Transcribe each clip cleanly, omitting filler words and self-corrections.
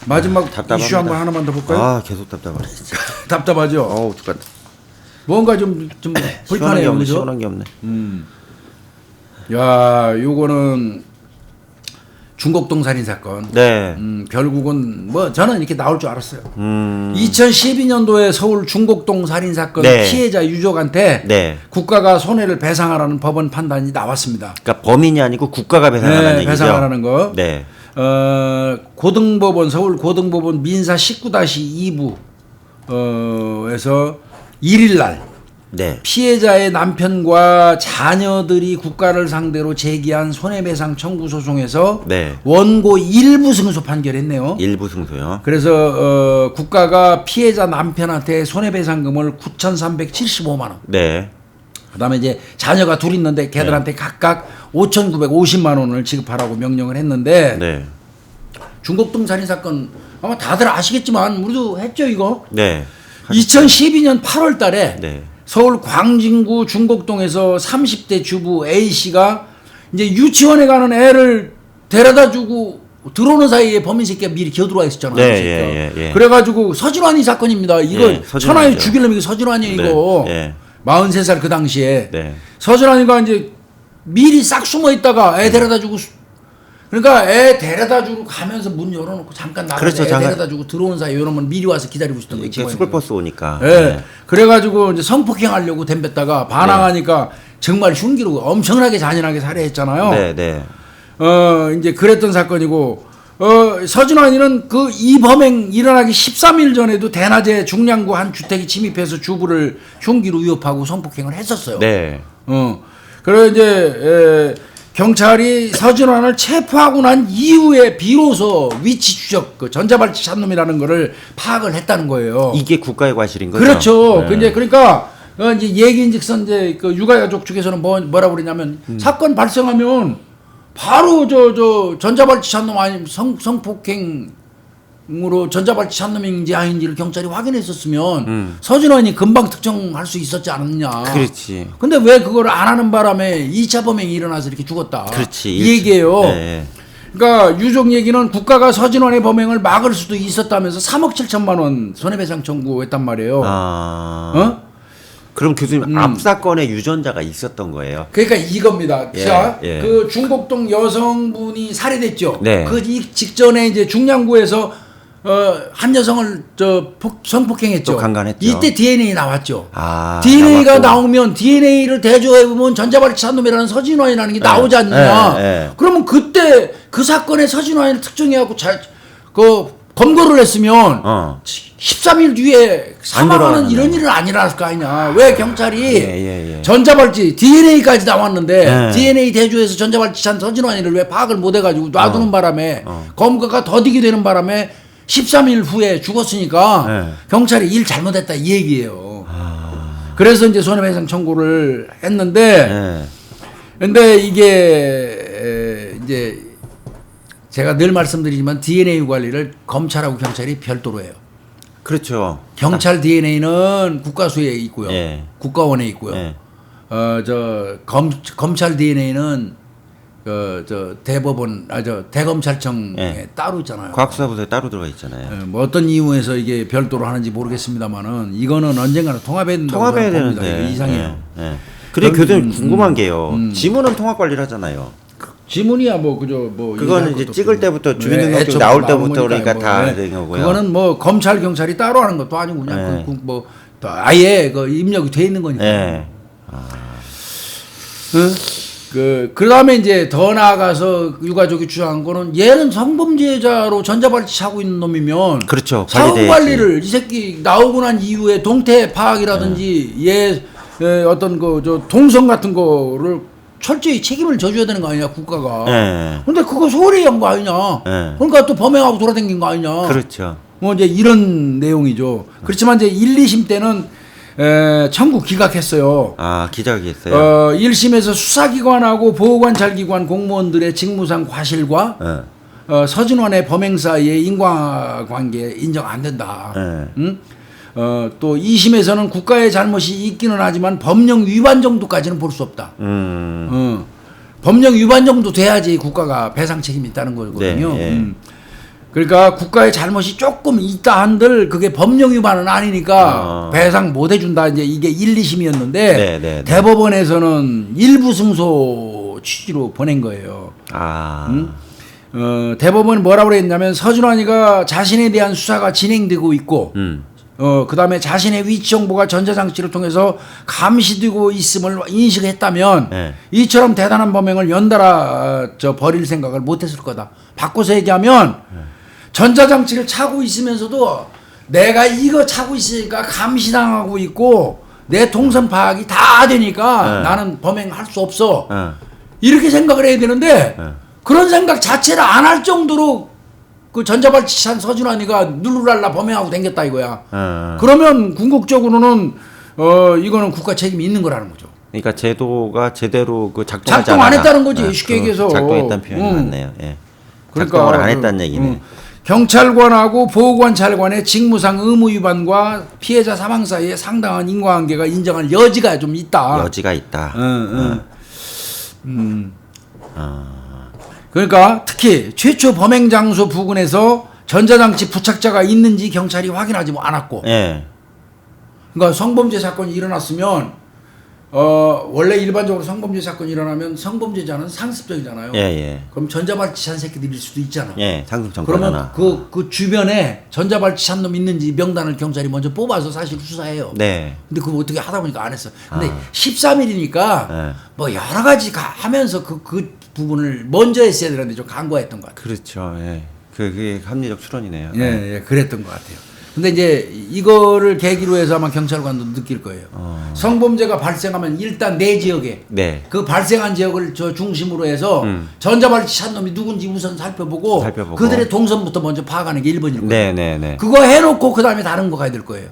마지막 답답합니다. 이슈 한번 하나만 더 볼까요? 아 계속 답답하네. 답답하죠. 어우 죽겠다. 뭔가 좀 불편해요, 그죠? 시원한 게 없네. 야, 요거는 중곡동 살인 사건. 네. 결국은 뭐 저는 이렇게 나올 줄 알았어요. 2012년도에 서울 중곡동 살인 사건 네. 피해자 유족한테 네. 국가가 손해를 배상하라는 법원 판단이 나왔습니다. 그러니까 범인이 아니고 국가가 배상하라는 얘기죠. 배상하라는 거. 네. 고등법원 서울 고등법원 민사 19-2부에서 1일 날 네. 피해자의 남편과 자녀들이 국가를 상대로 제기한 손해배상 청구 소송에서 네. 원고 일부 승소 판결했네요. 일부 승소요. 그래서 국가가 피해자 남편한테 손해배상금을 9,375만 원. 네. 그다음에 이제 자녀가 둘 있는데 걔들한테 각각 5,950만 원을 지급하라고 명령을 했는데 네. 중곡동 살인 사건 아마 다들 아시겠지만 우리도 했죠 이거. 네. 2012년 8월 달에 네. 서울 광진구 중곡동에서 30대 주부 A씨가 이제 유치원에 가는 애를 데려다 주고 들어오는 사이에 범인 새끼가 미리 겨들어와 있었잖아요. 네, 예. 그래가지고 서진환이 사건입니다. 이거 예, 서진환이죠. 천하에 죽일 놈이 서진환이에요, 이거. 네. 43살 그 당시에. 네. 서진환이가 이제 미리 싹 숨어 있다가 애 데려다 주고 그러니까 애 데려다 주고 가면서 문 열어놓고 잠깐 나가서 그렇죠, 애 잠깐. 데려다 주고 들어오는 사이에 이러면 미리 와서 기다리고 있었던 거예요. 이게 스쿨버스 오니까. 예. 네. 그래가지고 이제 성폭행하려고 덤볐다가 반항하니까 정말 흉기로 엄청나게 잔인하게 살해했잖아요. 네. 네. 이제 그랬던 사건이고, 서진환이는 그 이 범행 일어나기 13일 전에도 대낮에 중량구 한 주택에 침입해서 주부를 흉기로 위협하고 성폭행을 했었어요. 네. 그래 이제 경찰이 서진환을 체포하고 난 이후에 비로소 위치 추적, 그 전자발찌 찾놈이라는 거를 파악을 했다는 거예요. 이게 국가의 과실인 거죠. 그렇죠. 네. 이제 그러니까 이제 얘기인즉슨 이제 그 육아가족 측에서는 뭐라고 그러냐면 사건 발생하면 바로 저 전자발찌 찾놈 아니면 성폭행으로 전자발찌 찾놈인지 아닌지를 경찰이 확인했었으면 서진환이 금방 특정할 수 있었지 않느냐. 그렇지. 근데 왜 그걸 안 하는 바람에 2차 범행이 일어나서 이렇게 죽었다. 그렇지. 이 얘기예요. 네. 그러니까 유족 얘기는 국가가 서진환의 범행을 막을 수도 있었다면서 3억 7천만 원 손해배상 청구했단 말이에요. 그럼 교수님 앞 사건에 유전자가 있었던 거예요. 그러니까 이겁니다. 예, 자, 예. 그 중곡동 여성분이 살해됐죠. 네. 그 직전에 이제 중량구에서 한 여성을 성폭행했죠. 또 강간했죠. 이때 DNA 나왔죠. 나왔고. DNA가 나오면 DNA를 대조해보면 전자발찌 찾놈이라는 서진환이라는 게 나오지 않느냐. 그러면 그때 그 사건의 서진환을 특정해갖고 검거를 했으면 13일 뒤에 사망하는 이런 일은 아니랄 거 아니냐. 왜 경찰이 전자발찌 DNA까지 나왔는데 DNA 대조해서 전자발찌 찬 서진환이를 왜 파악을 못 해가지고 놔두는 바람에 검거가 더디게 되는 바람에 13일 후에 죽었으니까 경찰이 일 잘못했다 이 얘기예요. 그래서 이제 손해배상 청구를 했는데 근데 이게 이제 제가 늘 말씀드리지만 DNA 관리를 검찰하고 경찰이 별도로 해요. 그렇죠. 경찰 DNA는 국가수에 있고요. 국가원에 있고요. 검찰 DNA는 대법원, 대검찰청에 따로 있잖아요. 과학수사부서에 따로 들어가 있잖아요. 뭐 어떤 이유에서 이게 별도로 하는지 모르겠습니다만은 이거는 언젠가는 통합해야 된다고 통합해야 봅니다. 되는데. 이거 이상해요. 근데 교수님 궁금한 게요. 지문은 통합 관리를 하잖아요. 지문이야 뭐 그저 뭐 그거는 이제 찍을 때부터 주민등록증 나올 때부터 그러니까 다 된 거고요. 그거는 뭐 검찰 경찰이 따로 하는 것도 아니고 그냥 뭐 아예 그 입력이 돼 있는 거니까. 그다음에 이제 더 나아가서 유가족이 주장한 거는 얘는 성범죄자로 전자발찌 차고 있는 놈이면 그렇죠. 사후 관리를 이 새끼 나오고 난 이후에 동태 파악이라든지 얘 어떤 동선 같은 거를 철저히 책임을 져줘야 되는 거 아니냐 국가가. 근데 그거 소홀히 한 거 아니냐. 그러니까 또 범행하고 돌아다닌 거 아니냐. 그렇죠. 뭐 이제 이런 내용이죠. 그렇지만 이제 1, 2심 때는 청구 기각했어요. 기각했어요. 1심에서 수사기관하고 보호관찰기관 공무원들의 직무상 과실과 서진환의 범행 사이의 인과관계 인정 안 된다. 또 2심에서는 국가의 잘못이 있기는 하지만 법령 위반 정도까지는 볼 수 없다. 법령 위반 정도 돼야지 국가가 배상 책임이 있다는 거거든요. 그러니까 국가의 잘못이 조금 있다 한들 그게 법령 위반은 아니니까 배상 못 해준다. 이제 이게 1, 2심이었는데 네, 네. 대법원에서는 일부 승소 취지로 보낸 거예요. 대법원이 뭐라고 그랬냐면 서준환이가 자신에 대한 수사가 진행되고 있고 그다음에 자신의 위치 정보가 전자장치를 통해서 감시되고 있음을 인식했다면 네. 이처럼 대단한 범행을 연달아 벌일 생각을 못했을 거다. 바꿔서 얘기하면 전자장치를 차고 있으면서도 내가 이거 차고 있으니까 감시당하고 있고 내 동선 파악이 다 되니까 나는 범행할 수 없어. 이렇게 생각을 해야 되는데 그런 생각 자체를 안 할 정도로 그 전자발찌 찬 서준환이가 누르랄라 범행하고 댕겼다 이거야. 그러면 궁극적으로는 이거는 국가 책임이 있는 거라는 거죠. 그러니까 제도가 제대로 그 작동하지 작동 안 않았다. 했다는 거지. 쉽게 얘기해서. 작동했다는 표현이 맞네요. 예. 그러니까 작동을 안 했다는 얘기네. 경찰관하고 보호관찰관의 직무상 의무 위반과 피해자 사망 사이에 상당한 인과관계가 인정할 여지가 좀 있다. 여지가 있다. 그러니까 특히 최초 범행 장소 부근에서 전자장치 부착자가 있는지 경찰이 확인하지 않았고, 예. 그러니까 성범죄 사건이 일어났으면 원래 일반적으로 성범죄 사건이 일어나면 성범죄자는 상습적이잖아요. 예, 예. 그럼 전자발찌 찬 새끼들일 수도 있잖아. 예, 상습 그러면 정권하나. 그 주변에 전자발찌 찬 놈 있는지 명단을 경찰이 먼저 뽑아서 사실 수사해요. 네. 근데 그거 어떻게 하다 보니까 안 했어. 근데 13일이니까 네. 뭐 여러 가지 하면서 그 부분을 먼저 했어야 되는데 좀 간과했던 것 같아요. 그렇죠. 예. 그게 합리적 추론이네요. 예, 그랬던 것 같아요. 근데 이제 이거를 계기로 해서 아마 경찰관도 느낄 거예요. 성범죄가 발생하면 일단 내 지역에 네. 그 발생한 지역을 저 중심으로 해서 전자발찌 찬 놈이 누군지 우선 살펴보고 그들의 동선부터 먼저 파악하는 게 1번일 거예요. 네, 네, 네. 그거 해놓고 그 다음에 다른 거 가야 될 거예요.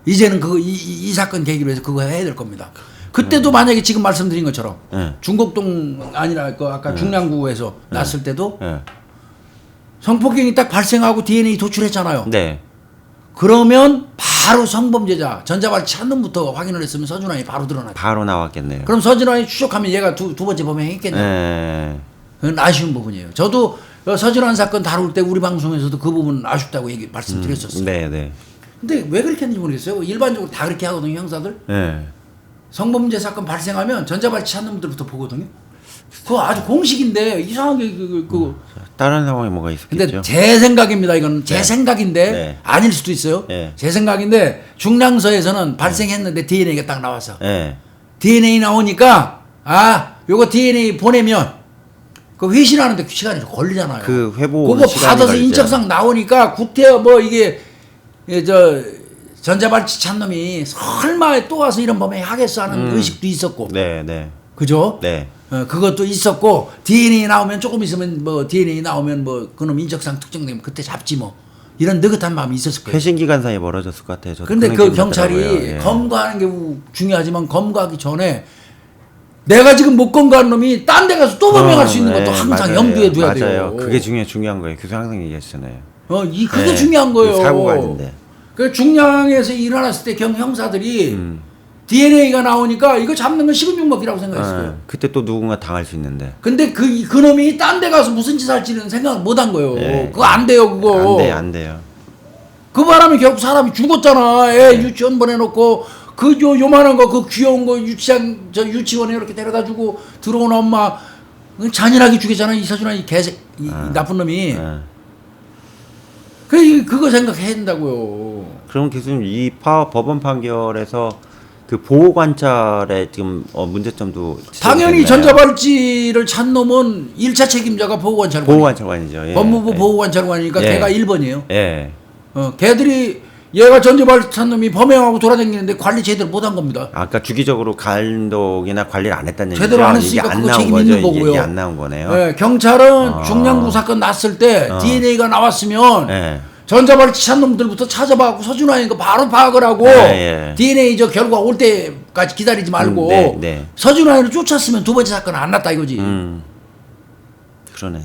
이제는 이 사건 계기로 해서 그거 해야 될 겁니다. 그때도 만약에 지금 말씀드린 것처럼 중곡동 아니라 그 아까 중량구에서 났을 때도 성폭행이 딱 발생하고 DNA 도출했잖아요. 네. 그러면 바로 성범죄자 전자발찌 찬 놈부터 확인을 했으면 서준환이 바로 드러나죠. 바로 나왔겠네요. 그럼 서준환이 추적하면 얘가 두 번째 범행했겠네요. 예. 그건 아쉬운 부분이에요. 저도 서준환 사건 다룰 때 우리 방송에서도 그 부분 아쉽다고 말씀드렸었어요. 네, 네. 근데 왜 그렇게 했는지 모르겠어요. 일반적으로 다 그렇게 하거든요, 형사들. 예. 성범죄 사건 발생하면 전자발찌 찬 놈들부터 보거든요. 그거 아주 공식인데 이상하게 다른 상황이 뭐가 근데 있었겠죠? 제 생각입니다. 이건 제 네. 생각인데 네. 아닐 수도 있어요. 네. 제 생각인데 중량서에서는 발생했는데 DNA가 딱 나왔어. 예. DNA 나오니까 요거 DNA 보내면 그 회신하는데 시간이 좀 걸리잖아요. 그 회복 그거 시간이 받아서 걸리죠. 인적상 나오니까 구태여 뭐 이게 저 전자발찌 찬 놈이 설마 또 와서 이런 범행 하겠어 하는 의식도 있었고. 네, 네. 그죠? 네. 그것도 있었고 DNA 나오면 조금 있으면 뭐 DNA 나오면 뭐 그놈 인적상 특정되면 그때 잡지 뭐 이런 느긋한 마음이 있었을 거예요. 회신 기간 사이에 멀어졌을 것 같아요. 저도 근데 그런 그 기분 경찰이 나더라고요. 예. 검거하는 게 중요하지만 검거하기 전에 내가 지금 못 검거한 놈이 딴 데 가서 또 범행할 수 있는 것도 항상 맞아요. 염두에 둬야 돼요. 맞아요. 그게 중요한 거예요. 교수 항상 얘기하시잖아요. 그게 네. 중요한 거예요. 사고가 있는데. 그 중량에서 일어났을 때 형사들이 DNA가 나오니까 이거 잡는 건 식은 죽 먹기라고 생각했을 거예요. 그때 또 누군가 당할 수 있는데. 근데 그 놈이 딴 데 가서 무슨 짓 할지는 생각을 못 한 거예요. 네. 그거 안 돼요, 그거. 안 돼요. 그 바람에 결국 사람이 죽었잖아. 애 유치원 보내놓고 그 요만한 거 그 귀여운 거 유치원에 이렇게 데려다 주고 들어온 엄마 잔인하게 죽였잖아. 이 서준환 이 나쁜 놈이. 그거 생각해야 된다고요. 그럼 교수님 이 법원 판결에서 그 보호 관찰의 지금 문제점도 당연히 지적됐나요? 전자발찌를 찬 놈은 1차 책임자가 보호관찰관. 보호관찰관이죠. 예. 법무부 보호관찰관이니까 예. 걔가 1번이에요. 예. 걔들이 얘가 전자발찌 찬 놈이 범행하고 돌아다니는데 관리 제대로 못한 겁니다. 아까 주기적으로 감독이나 관리를 안 했다는 얘기죠. 제대로 안 했으니까 그거 책임 있는 거고요. 이게 안 나온 거네요. 네, 경찰은 중량구 사건 났을 때 DNA가 나왔으면 예. 전자발찌 찬 놈들부터 찾아봐고 서준환이니까 바로 파악을 하고 예. DNA 결과 올 때까지 기다리지 말고 네. 서준환이를 쫓았으면 두 번째 사건은 안 났다 이거지. 그러네.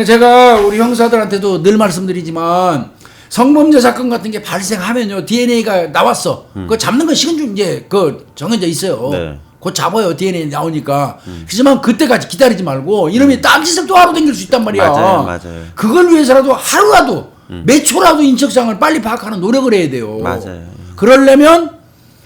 제가 우리 형사들한테도 늘 말씀드리지만 성범죄 사건 같은 게 발생하면요 DNA가 나왔어. 그거 잡는 건 식은 죽 이제 그 정해져 있어요. 네. 곧 잡아요. DNA 나오니까. 하지만 그때까지 기다리지 말고 이놈이 딴짓을 또 하루 댕길 수 있단 말이야. 맞아요. 그걸 위해서라도 하루라도 몇 초라도 인적사항을 빨리 파악하는 노력을 해야 돼요. 맞아요. 그러려면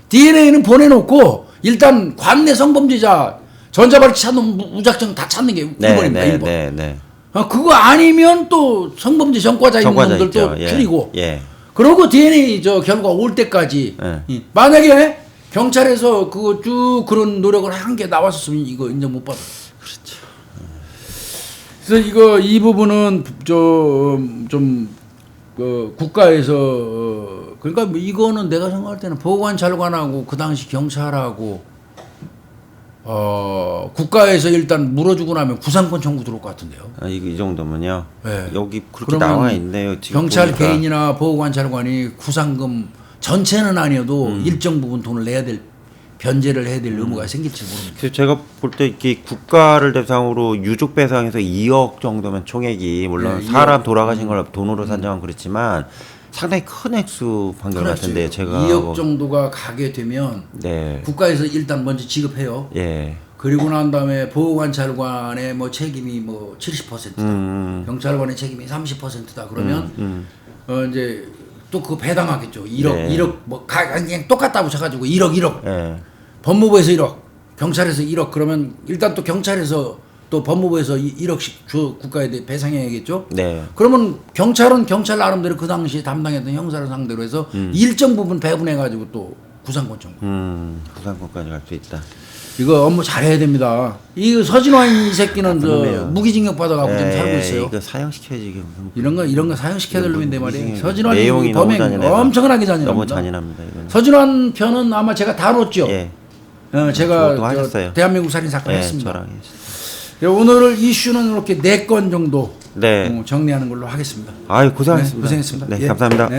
DNA는 보내놓고 일단 관내 성범죄자 전자발찌 찾는 무작정 다 찾는 게 1번입니다. 1번. 그거 아니면 또 성범죄 전과자 있는 놈들도 틀리고. 그러고 DNA 결과 올 때까지 만약에 경찰에서 그거 쭉 그런 노력을 한 게 나왔었으면 이거 인정 못 받아. 그렇죠. 그래서 이 부분은 좀 국가에서 그러니까 뭐 이거는 내가 생각할 때는 보관찰관하고 그 당시 경찰하고 국가에서 일단 물어주고 나면 구상권 청구 들어올 것 같은데요. 이 정도면요. 네. 여기 그렇게 나와 있네요. 지금 경찰 보니까. 개인이나 보호관찰관이 구상금 전체는 아니어도 일정 부분 돈을 내야 될 변제를 해야 될 의무가 생길지 모릅니다. 그래서 제가 볼 때 이렇게 국가를 대상으로 유족 배상해서 2억 정도면 총액이 물론 사람 돌아가신 걸 돈으로 산정은 그렇지만 상당히 큰 액수 판결 같은데 제가 2억 정도가 가게 되면 국가에서 일단 먼저 지급해요. 그리고 난 다음에 보호관찰관의 뭐 책임이 뭐 70%다. 경찰관의 책임이 30%다. 그러면 이제 또 그거 배당하겠죠. 1억 뭐 그냥 똑같다고 쳐가지고 1억. 법무부에서 1억, 경찰에서 1억. 그러면 일단 또 경찰에서 또 법무부에서 1억씩 국가에 대해 배상해야겠죠. 그러면 경찰은 경찰 나름대로 그 당시 담당했던 형사를 상대로 해서 일정 부분 배분해가지고 또 구상권 청구. 구상권까지 갈 수 있다. 이거 업무 잘해야 됩니다. 이 서진환 이 새끼는 무기징역 받아가고 지금 살고 있어요. 이거 사형시켜야지. 이런 거 사형시켜야 될 놈인데 말이에요. 서진환이 범행 엄청나게 잔인합니다. 너무 잔인합니다. 이거는. 서진환 편은 아마 제가 다뤘죠. 제가 대한민국 살인 사건 했습니다. 저랑 오늘 이슈는 이렇게 4건 정도 정리하는 걸로 하겠습니다. 고생하셨습니다. 고생했습니다. 감사합니다.